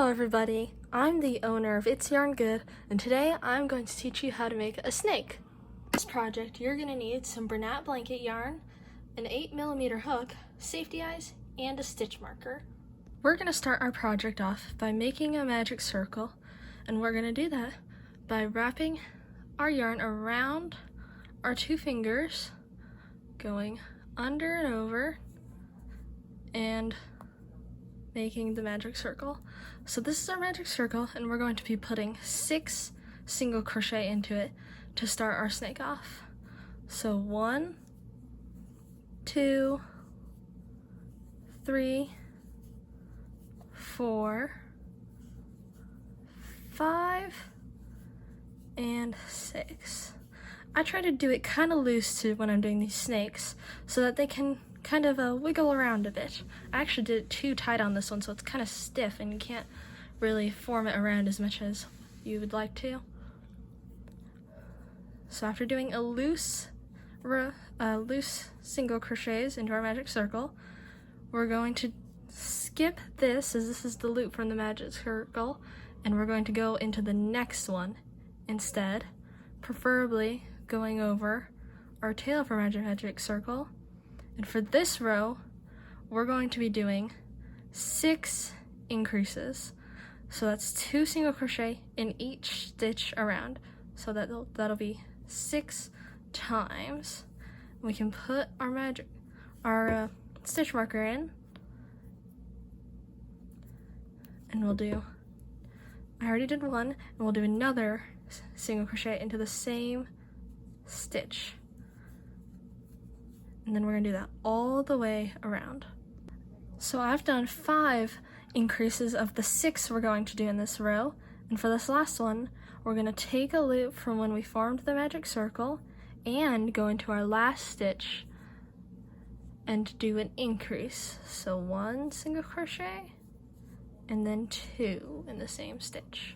Hello everybody, I'm the owner of It's Yarn Good, and today I'm going to teach you how to make a snake. For this project, you're going to need some Bernat blanket yarn, an 8mm hook, safety eyes, and a stitch marker. We're going to start our project off by making a magic circle, and we're going to do that by wrapping our yarn around our two fingers, going under and over, and making the magic circle. So this is our magic circle, and we're going to be putting 6 single crochet into it to start our snake off. So 1, 2, 3, 4, 5, and 6. I try to do it kind of loose too when I'm doing these snakes so that they can kind of wiggle around a bit. I actually did it too tight on this one, so it's kind of stiff and you can't really form it around as much as you would like to. So after doing a loose single crochets into our magic circle, we're going to skip this, as this is the loop from the magic circle, and we're going to go into the next one instead, preferably going over our tail of our magic circle. And for this row, we're going to be doing 6 increases. So that's 2 single crochet in each stitch around. So that'll be 6 times. We can put our stitch marker in, and we'll do, I already did one, and we'll do another single crochet into the same stitch. And then we're going to do that all the way around. So I've done 5 increases of the 6 we're going to do in this row. And for this last one, we're going to take a loop from when we formed the magic circle and go into our last stitch and do an increase. So 1 single crochet and then 2 in the same stitch.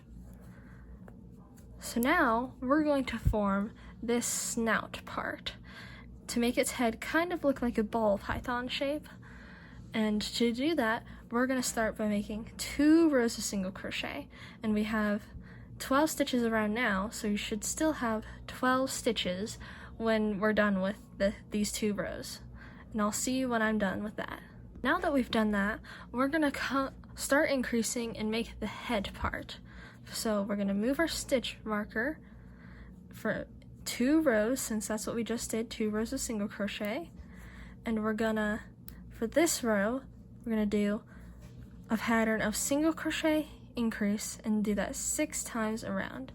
So now we're going to form this snout part to make its head kind of look like a ball python shape. And to do that, we're going to start by making 2 rows of single crochet, and we have 12 stitches around now, so you should still have 12 stitches when we're done with these 2 rows. And I'll see you when I'm done with that. Now that we've done that, we're going to start increasing and make the head part. So we're going to move our stitch marker for 2 rows, since that's what we just did, 2 rows of single crochet. And we're gonna, for this row, we're gonna do a pattern of single crochet, increase, and do that 6 times around.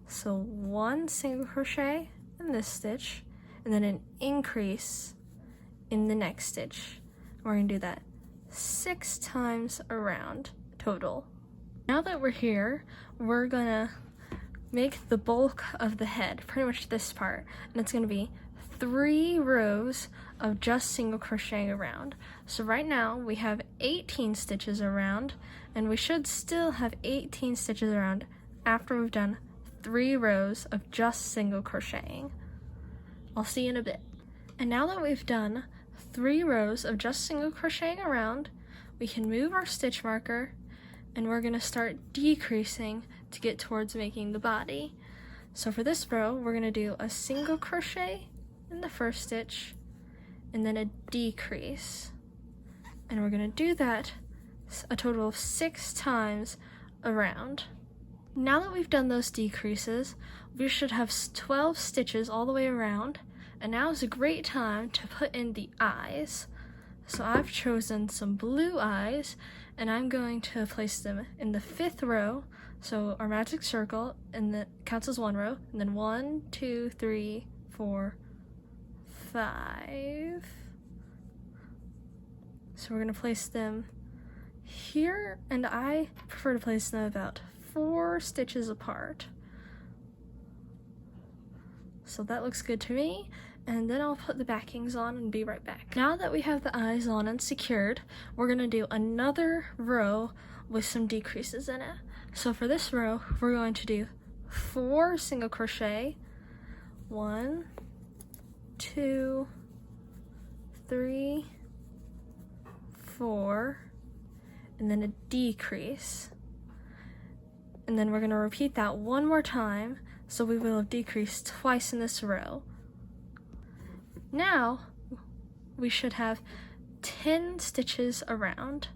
So 1 single crochet in this stitch, and then an increase in the next stitch. We're gonna do that 6 times around total. Now that we're here, we're gonna make the bulk of the head, pretty much this part, and it's going to be 3 rows of just single crocheting around. So right now we have 18 stitches around, and we should still have 18 stitches around after we've done 3 rows of just single crocheting. I'll see you in a bit. And now that we've done 3 rows of just single crocheting around, we can move our stitch marker, and we're going to start decreasing to get towards making the body. So for this row, we're going to do a single crochet in the first stitch and then a decrease. And we're going to do that a total of 6 times around. Now that we've done those decreases, we should have 12 stitches all the way around, and now is a great time to put in the eyes. So I've chosen some blue eyes, and I'm going to place them in the 5th row. So our magic circle, and that counts as 1 row, and then 1, 2, 3, 4, 5. So we're going to place them here, and I prefer to place them about 4 stitches apart. So that looks good to me. And then I'll put the backings on and be right back. Now that we have the eyes on and secured, we're going to do another row with some decreases in it. So for this row, we're going to do 4 single crochet, 1, 2, 3, 4, and then a decrease. and then we're going to repeat that one more time, so we will have decreased twice in this row. Now we should have 10 stitches around,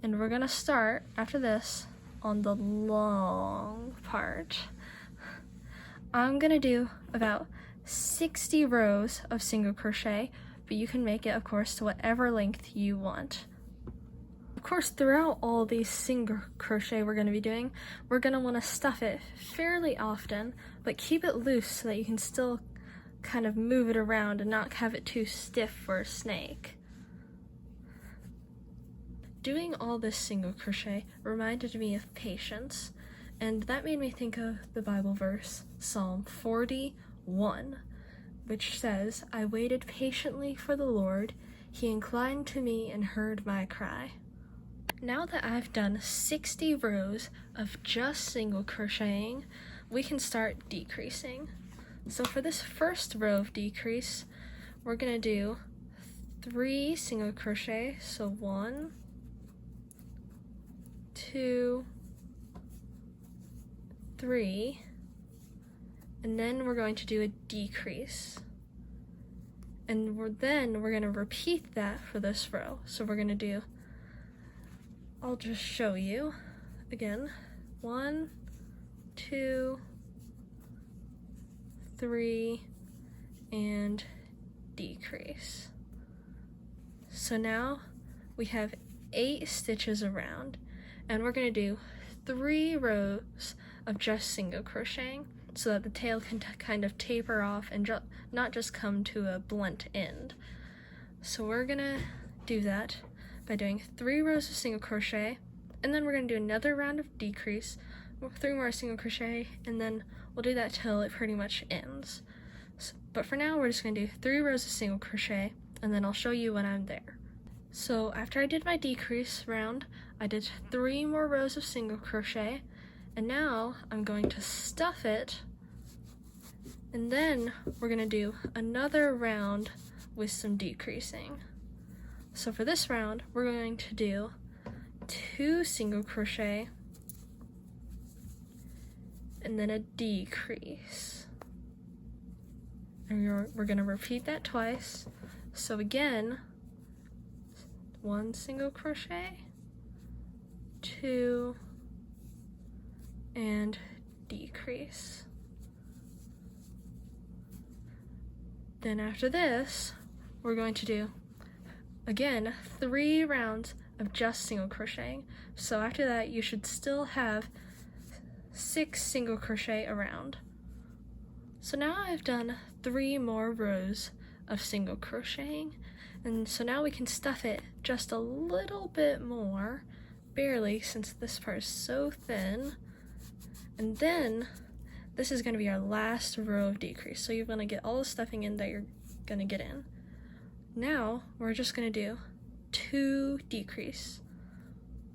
and we're going to start after this on the long part. I'm going to do about 60 rows of single crochet, but you can make it, of course, to whatever length you want. Of course, throughout all these single crochet we're going to be doing, we're going to want to stuff it fairly often, but keep it loose so that you can still kind of move it around and not have it too stiff for a snake. Doing all this single crochet reminded me of patience, and that made me think of the Bible verse, Psalm 41, which says, "I waited patiently for the Lord, he inclined to me and heard my cry." Now that I've done 60 rows of just single crocheting, we can start decreasing. So for this first row of decrease, we're going to do 3 single crochet, so 1, 2, 3, and then we're going to do a decrease. And then we're going to repeat that for this row. So we're going to do, I'll just show you again, 1, 2, 3, and decrease. So now we have 8 stitches around, and we're going to do 3 rows of just single crocheting so that the tail can kind of taper off and not just come to a blunt end. So we're going to do that by doing 3 rows of single crochet, and then we're going to do another round of decrease, 3 more single crochet, and then we'll do that till it pretty much ends. But for now, we're just going to do 3 rows of single crochet, and then I'll show you when I'm there. So after I did my decrease round, I did 3 more rows of single crochet, and now I'm going to stuff it, and then we're going to do another round with some decreasing. So for this round, we're going to do 2 single crochet, and then a decrease. And we're going to repeat that twice. So again, 1 single crochet, 2, and decrease. Then after this, we're going to do, again, 3 rounds of just single crocheting. So after that, you should still have 6 single crochet around. So now I've done 3 more rows of single crocheting, and so now we can stuff it just a little bit more, barely, since this part is so thin. And then this is going to be our last row of decrease, so you're going to get all the stuffing in that you're going to get in. Now we're just going to do 2 decrease,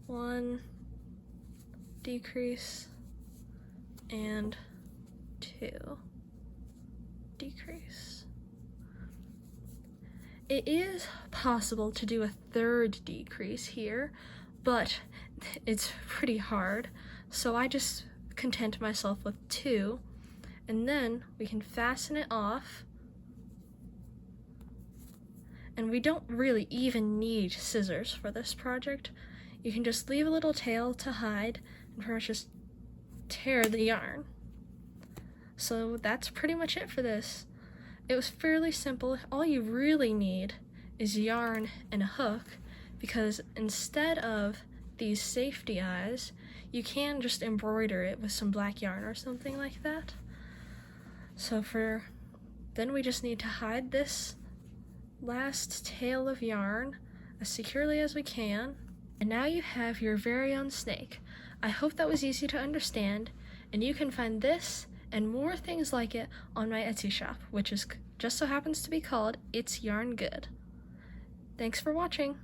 1 decrease, and 2 decrease. It is possible to do a 3rd decrease here, but it's pretty hard, so I just content myself with 2, and then we can fasten it off, and we don't really even need scissors for this project. You can just leave a little tail to hide and pretty much just tear the yarn. So that's pretty much it for this. It was fairly simple. All you really need is yarn and a hook, because instead of these safety eyes, you can just embroider it with some black yarn or something like that. So then we just need to hide this last tail of yarn as securely as we can, and now you have your very own snake. I hope that was easy to understand, and you can find this and more things like it on my Etsy shop, which just so happens to be called It's Yarn Good. Thanks for watching.